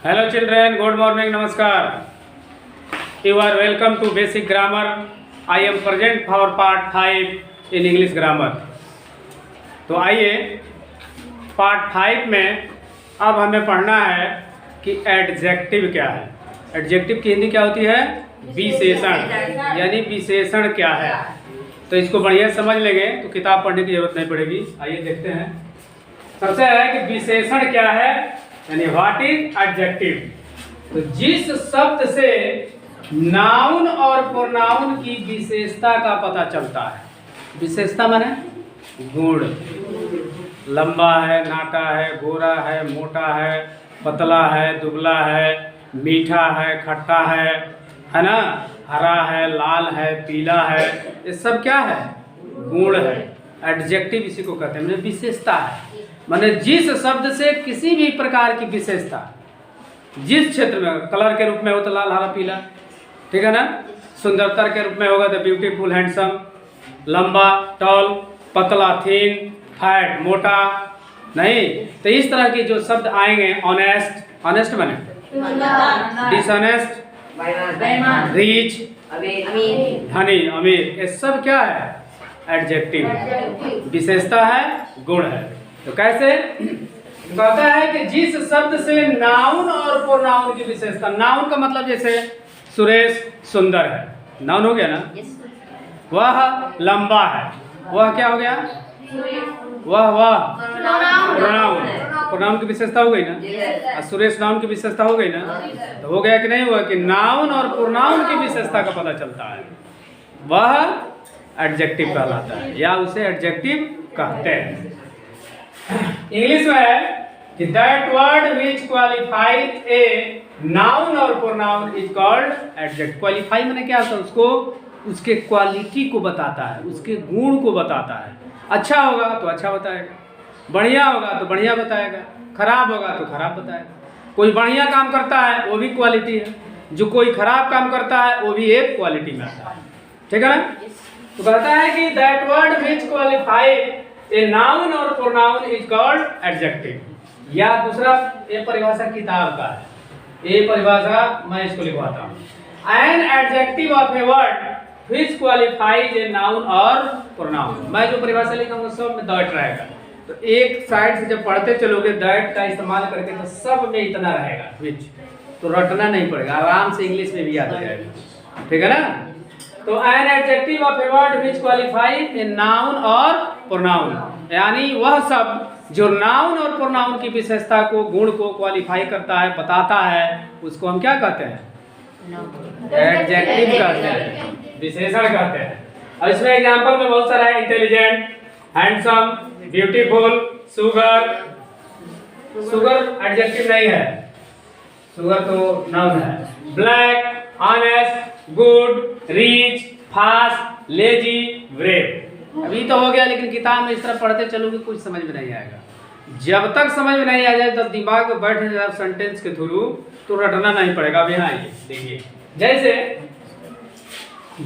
Hello children, good morning, namaskar. You are welcome to basic grammar. I am present for part 5 in English grammar. तो आइए part 5 में अब हमें पढ़ना है कि एडजेक्टिव क्या है। एडजेक्टिव की हिंदी क्या होती है? विशेषण, यानी विशेषण क्या है। तो इसको बढ़िया समझ लेंगे तो किताब पढ़ने की जरूरत नहीं पड़ेगी। आइए देखते हैं। सबसे है कि विशेषण क्या है, यानी व्हाट इज एडजेक्टिव। तो जिस शब्द से नाउन और प्रोनाउन की विशेषता का पता चलता है। विशेषता माने गुण, लंबा है, नाटा है, गोरा है, मोटा है, पतला है, दुबला है, मीठा है, खट्टा है ना, हरा है, लाल है, पीला है, ये सब क्या है? गुण है। एडजेक्टिव इसी को कहते हैं, विशेषता है। माने जिस शब्द से किसी भी प्रकार की विशेषता जिस क्षेत्र में, कलर के रूप में हो तो लाल, हरा, पीला, ठीक है ना। सुंदरता के रूप में होगा तो ब्यूटीफुल, हैंडसम, लंबा, टॉल, पतला, थीन, फैट, मोटा, नहीं। तो इस तरह के जो शब्द आएंगे, ऑनेस्ट, ऑनेस्ट माने डिसऑनेस्ट, रिच, धनी, अमीर, ये सब क्या है? एडजेक्टिव, विशेषता है, गुण है। तो कैसे? कहता है कि जिस शब्द से नाउन और प्रोनाउन की विशेषता। नाउन का मतलब जैसे सुरेश सुंदर है, नाउन हो गया ना। वह लंबा है, वह क्या हो गया? वह प्रोनाउन, प्रोनाउन की विशेषता हो गई ना। सुरेश नाउन की विशेषता हो गई ना। तो हो गया कि नहीं हुआ कि नाउन और प्रोनाउन की विशेषता का पता चलता है, वह एडजेक्टिव कहलाता है, या उसे एडजेक्टिव कहते हैं। इंग्लिश में है कि that word which qualifies a noun और pronoun is called adjective. Qualify माने क्या होता है? उसको, उसके क्वालिटी को बताता है, उसके गुण को बताता है। अच्छा होगा तो अच्छा बताएगा, बढ़िया होगा तो बढ़िया बताएगा, खराब होगा तो खराब बताएगा। कोई बढ़िया काम करता है वो भी क्वालिटी है, जो कोई खराब काम करता है वो भी एक क्वालिटी में आता है, ठीक है ना। तो कहता है कि that word which qualifies a noun और प्रोनाउन इज कॉल्ड एडजेक्टिव। या दूसरा, ये परिभाषा किताब का है, ये परिभाषा मैं इसको लिखवाता हूँ। An adjective of a word which qualifies a noun और प्रोनाउन। मैं जो परिभाषा लिखा वो सब में दैट रहेगा। तो एक साइड से जब पढ़ते चलोगे दैट का इस्तेमाल करके तो सब में इतना रहेगा विच, तो रटना नहीं पड़ेगा, आराम से इंग्लिश में भी याद आ जाएगा, ठीक है ना। तो an adjective of a word which qualifies a noun और प्रोनाउन, यानी वह शब्द जो नाउन और प्रोनाउन की विशेषता को, गुण को क्वालिफाई करता है, बताता है, उसको हम क्या कहते हैं? एडजेक्टिव कहते हैं, विशेषण कहते हैं। और इसमें एग्जांपल में बहुत सारा है, intelligent, handsome, beautiful, sugar. Sugar adjective नहीं है, सुगर तो नाउन है। Black, honest, good, rich, fast, lazy, brave. अभी तो हो गया, लेकिन किताब में इस तरह पढ़ते चलोगे कुछ समझ में नहीं आएगा। जब तक समझ में नहीं आ जाए तब दिमाग में बैठ जाए सेंटेंस के थ्रू, तो रटना नहीं पड़ेगा। अब यहाँ आइए देखिए, जैसे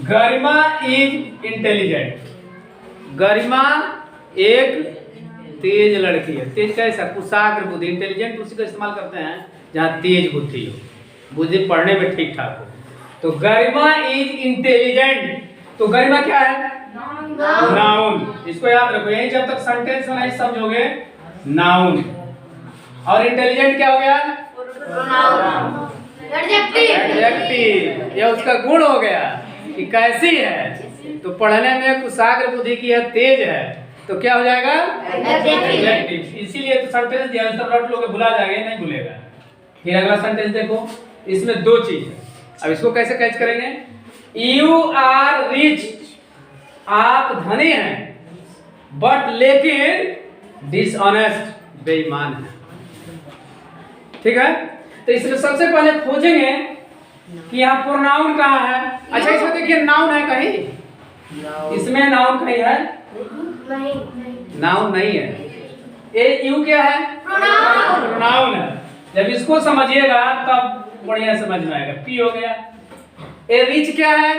गरिमा इज इंटेलिजेंट। गरिमा एक तेज लड़की है। तेज कैसा? कुशाग्र बुद्धि। इंटेलिजेंट उसी का इस्तेमाल करते हैं जहाँ तेज बुद्धि हो, बुद्धि पढ़ने में ठीक ठाक हो। तो गरिमा इज इंटेलिजेंट, तो गरिमा क्या है? नाउन। इसको याद रखो, यही जब तक सेंटेंस में नहीं समझोगे, नाउन। और इंटेलिजेंट क्या हो गया? एडजेक्टिव। यह उसका गुण हो गया कि कैसी है, तो पढ़ने में कुशाग्र बुद्धि की है, तेज है, तो क्या हो जाएगा? एडजेक्टिव। इसीलिए तो सेंटेंस दिया, रट लोगे, भुला जाएगा, नहीं भूलेगा। फिर अगला सेंटेंस देखो, इसमें दो चीज है। अब इसको कैसे कैच करेंगे? यू आर रिच, आप धनी हैं, बट लेकिन डिसऑनेस्ट, बेईमान है, ठीक है। तो इसमें सबसे पहले खोजेंगे कि यहाँ प्रोनाउन कहाँ है। अच्छा, इसमें देखिए नाउन है कहीं? इसमें नाउन कहीं है? नाउन नहीं है। ए यू क्या है? प्रोनाउन है। जब इसको समझिएगा तब बढ़िया समझ में आएगा। पी हो गया। ए रिच क्या है?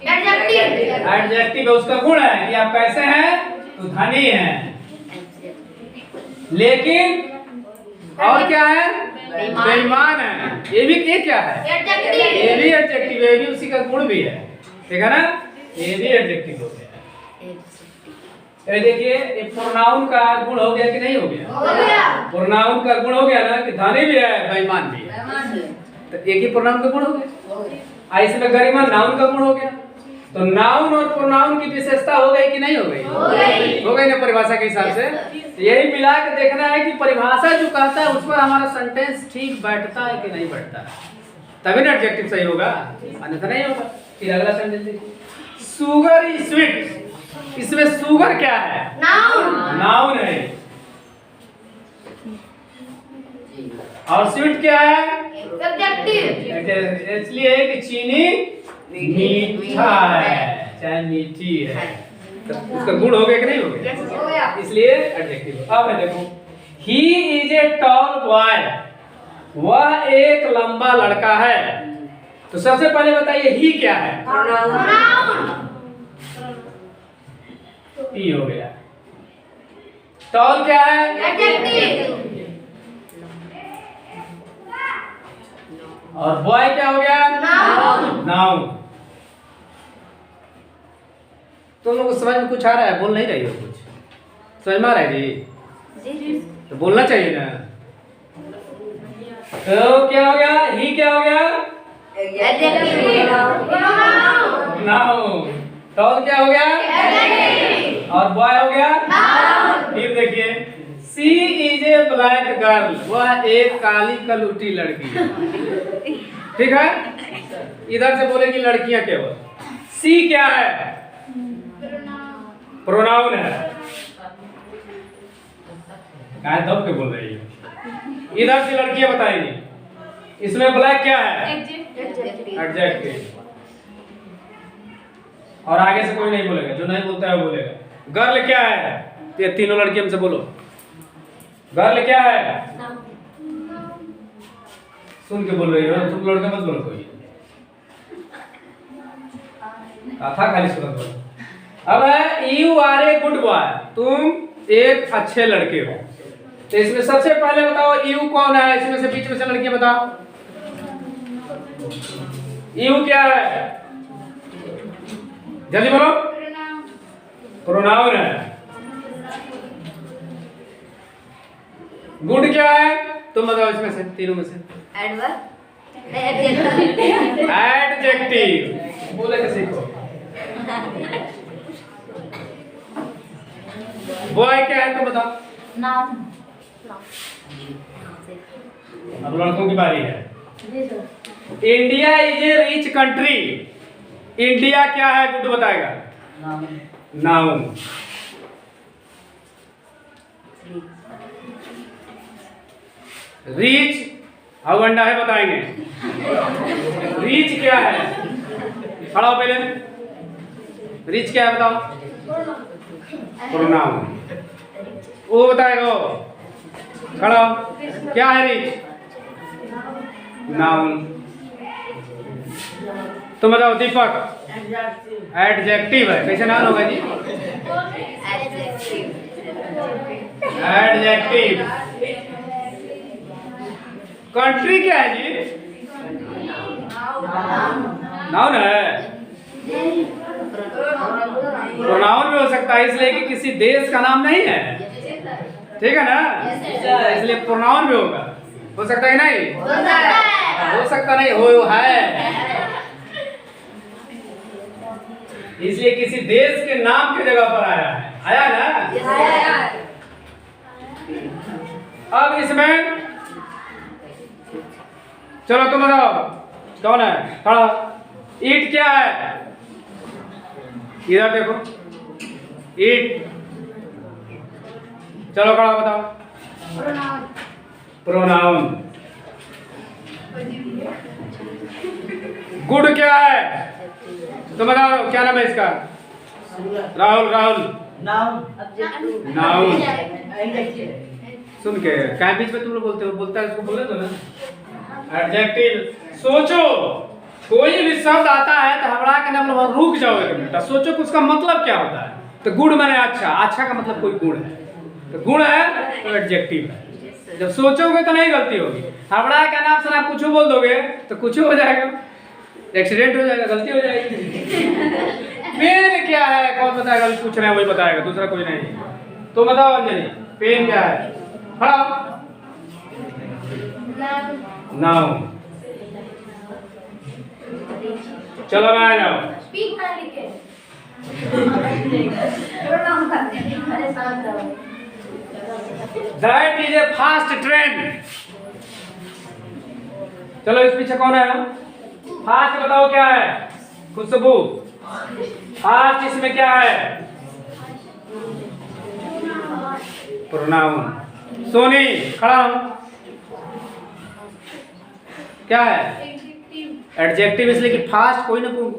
एडजेक्टिव। एडजेक्टिव है, उसका गुण है कि आप कैसे हैं? तो धनी हैं। लेकिन और क्या है? बेईमान है। ये भी ये क्या है? ये भी एडजेक्टिव, ये भी उसी का गुण भी है, ठीक है ना? ये भी एडजेक्टिव हो गया। ये देखिए, ये प्रोनाउन का गुण हो गया कि नहीं हो गया? हो गया। प्रोनाउन का गुण हो गया ना कि धनी भी है, बेईमान भी है। तो एक ही प्रोनाउन का गुण हो गया। इसमें गरिमा नाउन का गुण हो गया। तो नाउन और प्रोनाउन की विशेषता हो गई कि नहीं हो गई? हो गई ना परिभाषा के हिसाब से। यही मिला के देखना है कि परिभाषा जो कहता है उस पर हमारा सेंटेंस ठीक बैठता है कि नहीं बैठता है, तभी ना एडजेक्टिव सही होगा, अन्यथा नहीं होगा। फिर अगला सेंटेंस देखिए, सुगर इज स्वीट। इसमें सुगर क्या है? नाउन है। और स्वीट क्या है? इसलिए कि चीनी मीठा है, चाहे मीठी है, तो उसका गुण हो गया कि नहीं हो गया? इसलिए एडजेक्टिव। अब है देखो, he is a tall boy. वह एक लंबा लड़का है। तो सबसे पहले बताइए ही क्या है? ही हो गया। टॉल क्या है? और बॉय क्या हो गया? नाउन। तुम लोग समझ में कुछ आ रहा है? बोल नहीं रही हो कुछ? समझ में आ रहा है जी? तो बोलना चाहिए ना। तो क्या हो गया? ही क्या हो गया? नाउन। टॉल क्या हो गया? और बॉय हो गया? फिर देखिए, सी इज ए ब्लैक गर्ल। वह एक काली कलूटी लड़की है। ठीक है, इधर से बोलेंगी लड़कियां केवल। सी क्या है? प्रोनाउन है। कहाँ दब के बोल रही है? इधर से लड़कियां बताएंगी। इसमें ब्लैक क्या है? एडजेक्टिव। और आगे से कोई नहीं बोलेगा, जो नहीं बोलता है वो बोलेगा। गर्ल क्या है? ये तीनों लड़कियां हमसे बोलो, गर्ल क्या है? सुन के बोल रही हो, तुम लड़के मत बोलो कोई। कथा खाली सुनत बोलो। अब है you are a good boy. तुम एक अच्छे लड़के हो। तो इसमें सबसे पहले बताओ यू कौन है? इसमें से बीच में से लड़कियां बताओ, यू क्या है? जल्दी बोलो। प्रोनाउन है। गुड क्या है? तुम बताओ इसमें से, तीनों में से। एडजेक्टिव। बोले के सीखो। बॉय क्या है? तुम बताओ। नाउन। अब लड़कों की बारी है। India is a rich country. India क्या है? गुड बताएगा। नाउन। रीच अवंडा है, बताएंगे। रीच क्या है? खड़ा हो पहले। रीच क्या है बताओ? प्रोनाउन। वो बताएगा। खड़ा हो। क्या है रीच? नाउन। तुम बताओ दीपक। एडजेक्टिव है। कैसे नाउन होगा जी? एडजेक्टिव। कंट्री क्या है जी? नाउन है। प्रोनाउन भी हो सकता है, इसलिए कि किसी देश का नाम नहीं है, ठीक है ना? इसलिए प्रोनाउन भी होगा। हो सकता है नहीं? हो सकता नहीं, हो है। इसलिए किसी देश के नाम की जगह पर आया है। आया ना? अब इसमें चलो तुम बताओ कौन है? खड़ा। ईट क्या है? इधर देखो, ईट। चलो खड़ा बताओ। प्रोनाउन। गुड क्या है? तो बताओ क्या नाम है इसका? राहुल। राहुल नाउन। सुन के क्या बीच में तुम लोग बोलते हो? बोलता है इसको बोले तो ना। एडजेक्टिव। सोचो, कोई भी शब्द आता है तो हबड़ा के नाम रुक जाओ एक मिनट, सोचो कि उसका मतलब क्या होता है। तो गुड माने अच्छा, अच्छा का मतलब कोई गुण है, तो गुण है तो एडजेक्टिव है। जब सोचोगे तो नहीं गलती होगी। हबड़ा का नाम सुना कुछ बोल दोगे तो कुछ हो जाएगा, एक्सीडेंट हो जाएगा, गलती हो जाएगी। पेन क्या है कौन बताएगा? अभी पूछ रहे हैं वही बताएगा, दूसरा कोई नहीं। तो बताओ अंजलि, पेन क्या है? खड़ा नाउन। चलो मैं आ जाओ। That is a fast train. चलो इस पीछे कौन है? फास्ट बताओ क्या है? खुशबू। फास्ट इसमें क्या है? प्रोनाउन। सोनी खड़ा हो। क्या है? एडजेक्टिव, इसलिए कि फास्ट कोई ना कोई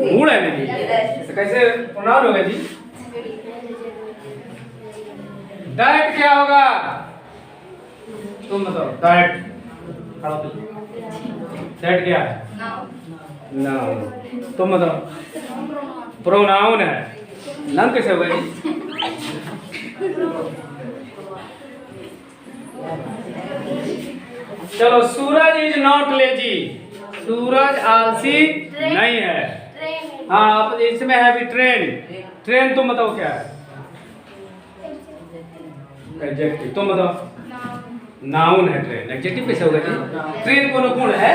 गुण है मेरी, तो कैसे प्रोनाउन होगा जी? दैट क्या होगा? तुम बताओ। दैट दैट क्या है? नाउन। तुम बताओ। प्रोनाउन है। नाम कैसे होगा जी? चलो, सूरज इज नॉट लेजी। सूरज आलसी नहीं है। हाँ, आप इसमें है भी ट्रेन। ट्रेन तुम बताओ क्या है? एडजेक्टिव। तुम बताओ। नाउन है ट्रेन। एडजेक्टिव कैसे होगा जी? ट्रेन कोनो गुण है?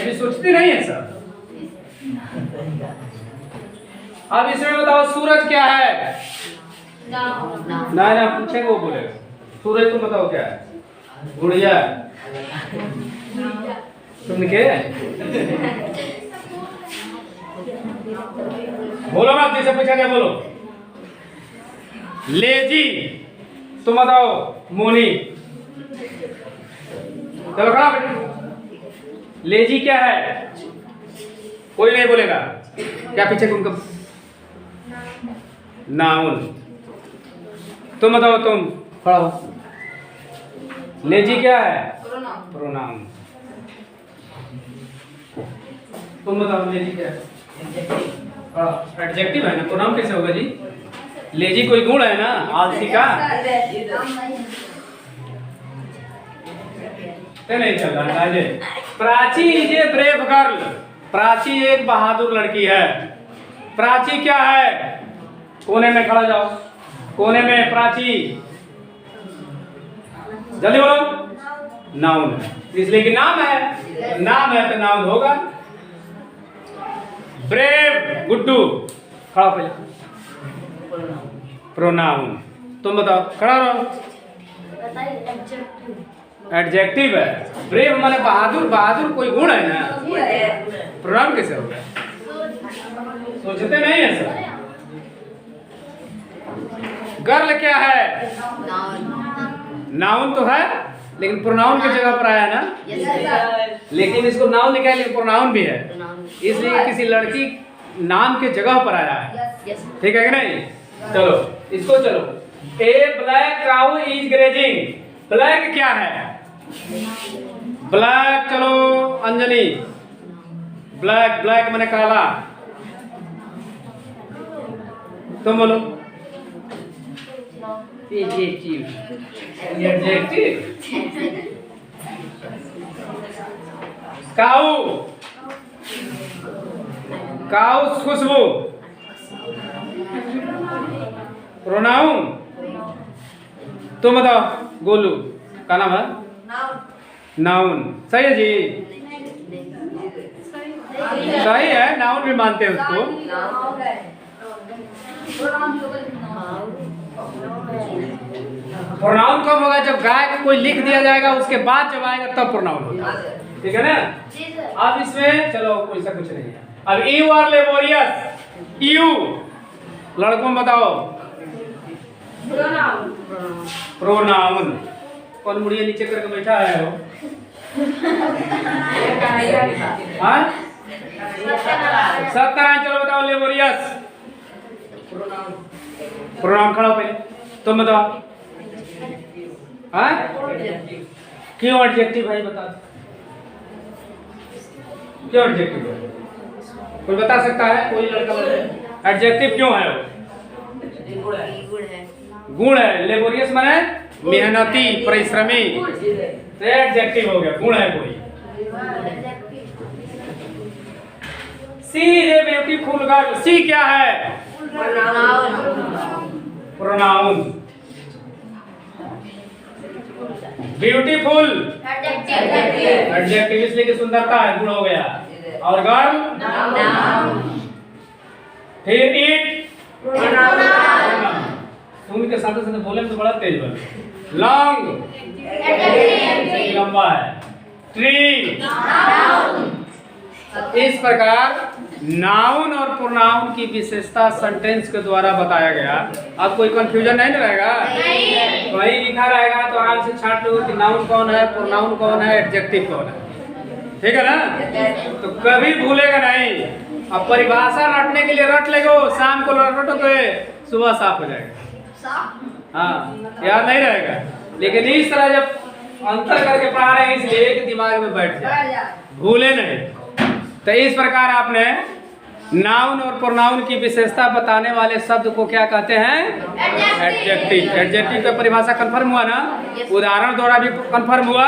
अभी सोचते नहीं है सर। अब इसमें बताओ सूरज क्या है? ना पूछेंगे वो बोलेगा। सूरज तुम बताओ क्या है? गुड़िया। तुम के बोलो ना, जैसे पूछा क्या बोलो। लेजी तुम बताओ। मोनी। चलो खड़ा बेटा। लेजी क्या है? कोई नहीं बोलेगा। क्या पीछे तुमको? नाउन। तुम बताओ। तुम खड़ा हो। लेजी क्या है? प्रोनाउन। तुम बताओ लेजी क्या है? एडजेक्टिव है ना। प्रोनाउन कैसे होगा जी? लेजी कोई गुण है ना आलसी का? नहीं चल रहा है। Prachi is a brave girl. Prachi एक बहादुर लड़की है। प्राची क्या है? कोने में खड़ा जाओ। कोने में प्राची। जल्दी बोलो। नाउन है, इसलिए कि नाम है। नाम है तो नाउन होगा। ब्रेव गुड्डू। खड़ा पहले। प्रोनाउन। तुम बताओ। खड़ा रहो। एडजेक्टिव है। ब्रेव माने बहादुर। बहादुर कोई गुण है ना? प्रोनाउन कैसे होगा? सोचते नहीं है सर। गर्ल क्या है? नाउन तो है, लेकिन प्रोनाउन की जगह पर आया ना। लेकिन इसको नाउन लिखा है, लेकिन प्रोनाउन भी है, इसलिए किसी लड़की नाम के जगह पर आया है। ठीक है कि नहीं? चलो इसको चलो। A black cow is grazing. Black क्या है? ब्लैक। चलो अंजलि। ब्लैक। ब्लैक माने काला। तुम बोलो। एडजेक्टिव। काऊ। काऊ खुशबू। प्रोनाउन। तुम बताओ। गोलू का नाम है? नाउन। सही है जी? सही है। नाउन भी मानते हैं उसको। प्रोनाउन कब होगा? जब गाय को कोई लिख दिया जाएगा, उसके बाद जब आएगा तब प्रोनाउन होगा। ठीक है ना? अब इसमें चलो कोई सा कुछ नहीं है। अब यू आर लेबोरियस। यू लड़कों बताओ। प्रोनाउन। कौन मुड़िया नीचे करके बैठा है वो? हाँ? सब तरह। चलो बताओ। Laborious pronoun. खड़ा पहले। तुम बताओ। हाँ? क्यों एडजेक्टिव भाई? बता। क्यों एडजेक्टिव है? कोई बता सकता है? कोई लड़का एडजेक्टिव क्यों है? वो गुण है। लेबोरियस माने मेहनती, परिश्रमी, एडजेक्टिव हो गया, गुण है कोई। सी इज ए ब्यूटीफुल गर्ल, सी क्या है? प्रोनाउन। ब्यूटीफुल एडजेक्टिव, इसलिए कि सुंदरता है, गुण हो गया। और गर्ल, फिर इट, तुम के साथ साथ बोले तो बड़ा तेज बोले। लॉन्ग, लंबा है। ट्री, इस प्रकार नाउन और प्रोनाउन की विशेषता सेंटेंस के द्वारा बताया गया। अब कोई कंफ्यूजन नहीं ना रहेगा? वही लिखा रहेगा तो आराम से छांट लो कि नाउन कौन है, प्रोनाउन कौन है, एडजेक्टिव कौन है। ठीक है ना? तो कभी भूलेगा नहीं। अब परिभाषा रटने के लिए रट लेगो, शाम को रटोगे, सुबह साफ हो जाएगा। हाँ, याद नहीं रहेगा। लेकिन इस तरह जब अंतर करके पढ़ा रहे हैं इसलिए कि दिमाग में बैठ जाए, भूले नहीं। तो इस प्रकार आपने नाउन और प्रोनाउन की विशेषता बताने वाले शब्द को क्या कहते हैं? एडजेक्टिव। एडजेक्टिव का परिभाषा कंफर्म हुआ ना? उदाहरण द्वारा भी कंफर्म हुआ।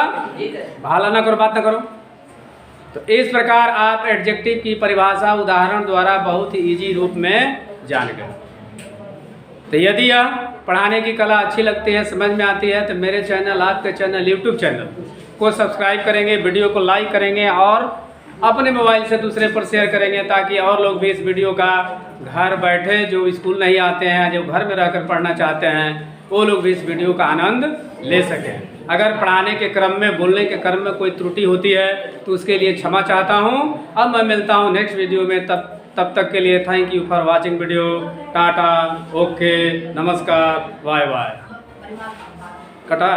भाला ना करो, बात ना करो। तो इस प्रकार आप एडजेक्टिव की परिभाषा उदाहरण द्वारा बहुत ही इजी रूप में जान गए। तो यदि यह पढ़ाने की कला अच्छी लगती है, समझ में आती है, तो मेरे चैनल, आपके चैनल, यूट्यूब चैनल को सब्सक्राइब करेंगे, वीडियो को लाइक करेंगे और अपने मोबाइल से दूसरे पर शेयर करेंगे, ताकि और लोग भी इस वीडियो का घर बैठे, जो स्कूल नहीं आते हैं, जो घर में रहकर पढ़ना चाहते हैं, वो लोग भी इस वीडियो का आनंद ले सकें। अगर पढ़ाने के क्रम में, बोलने के क्रम में कोई त्रुटि होती है तो उसके लिए क्षमा चाहता हूँ। अब मैं मिलता हूँ नेक्स्ट वीडियो में। तब तक के लिए thank you for watching video. Tata, okay, नमस्कार, बाय बाय। कटा?